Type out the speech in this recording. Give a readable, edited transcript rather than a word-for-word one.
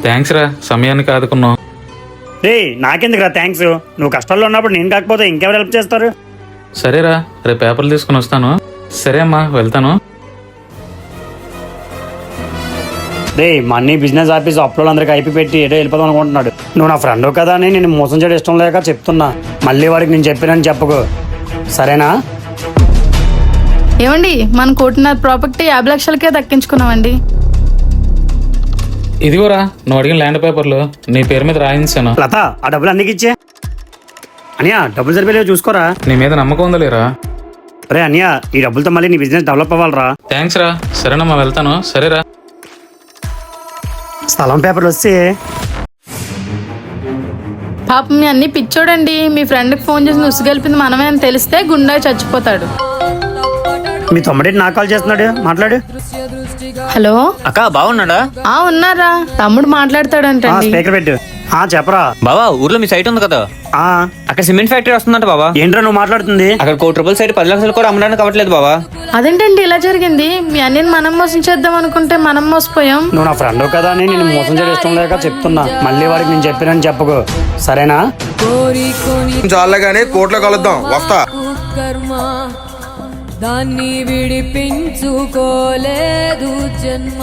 Thanks రా, సమయానికి ఆదుకున్నావు. రే నాకెందుకురా thanks, నువ్వు కష్టాల్లో ఉన్నప్పుడు నేను కాకపోతే ఇంకెవరు హెల్ప్ చేస్తారు? సరేరా, రేపు పేపర్లు తీసుకుని వస్తాను. సరే అమ్మా, వెళ్తాను. రే మా అన్ని బిజినెస్ ఆఫీస్ అప్లోడ్ అందరికి అయిపోయి పెట్టి ఏదో వెళ్ళిపోదాం అనుకుంటున్నాడు. నువ్వు నా ఫ్రెండ్ కదా అని నేను మోసం చేయడం ఇష్టం లేక చెప్తున్నా. మళ్ళీ వాడికి నేను చెప్పినని చెప్పకు, సరేనా? ఏమండి, మన కోటిన్నర ప్రాపర్టీ 50 లక్షలకే దక్కించుకున్నామండి. ఇదిగోరా, నువ్వు అడిగిన ల్యాండ్ పేపర్లు నీ పేరు మీద రాయించాను. లత, ఆ డబ్బులు అన్నికి ఇచ్చే. అనియా, డబ్బులు సరిపోయే చూసుకోరా. నీ మీద నమ్మకం ఉందలేరా? రే అనియా, ఈ డబ్బులతో మళ్ళీ నీ బిజినెస్ డెవలప్ అవ్వాలరా. థ్యాంక్స్ రా. సరేనమ్మా, వెళ్తాను. సరేరా. స్థలం పేపర్లు వస్తే పాపం మీ అన్ని పిచ్చోడండి. మీ ఫ్రెండ్కి ఫోన్ చేసి నుసుగెలిపింది మనమే అని తెలిస్తే గుండె చచ్చిపోతాడు. మీ తమ్ముడేంటి నాకు కాల్ చేస్తున్నాడు, మాట్లాడు. హలో అక్క, బాగున్నాడా? ఉన్నారా? తమ్ముడు మాట్లాడతాడంటండి. స్పీకర్ పెట్టు. చెప్పరా బావా, ఊర్లో మీ సైట్ ఉంది కదా, అక్కడ సిమెంట్ ఫ్యాక్టరీ వస్తుందంట బావా. ఏంట్రా నువ్వు మాట్లాడుతుంది? అక్కడ 1 కోటి రూపాయల సైట్ 10 లక్షలు కూడా అమ్మడానికి అవ్వట్లేదు బావా. అదేంటండి ఇలా జరిగింది? మీ అన్నని మనం మోసం చేద్దాం అనుకుంటే మనం మోసపోయాం. నువ్వు నా ఫ్రెండ్ కదా అని నేను మోసం చేయడం ఇష్టం లేక చెప్తున్నా. మళ్ళీ వాడికి నేను చెప్పినని చెప్పకు, సరేనా? చాలాగానే కోర్టులో కలుద్దాం, వస్తా. దాన్ని విడిపించుకోలేదు జన్మ.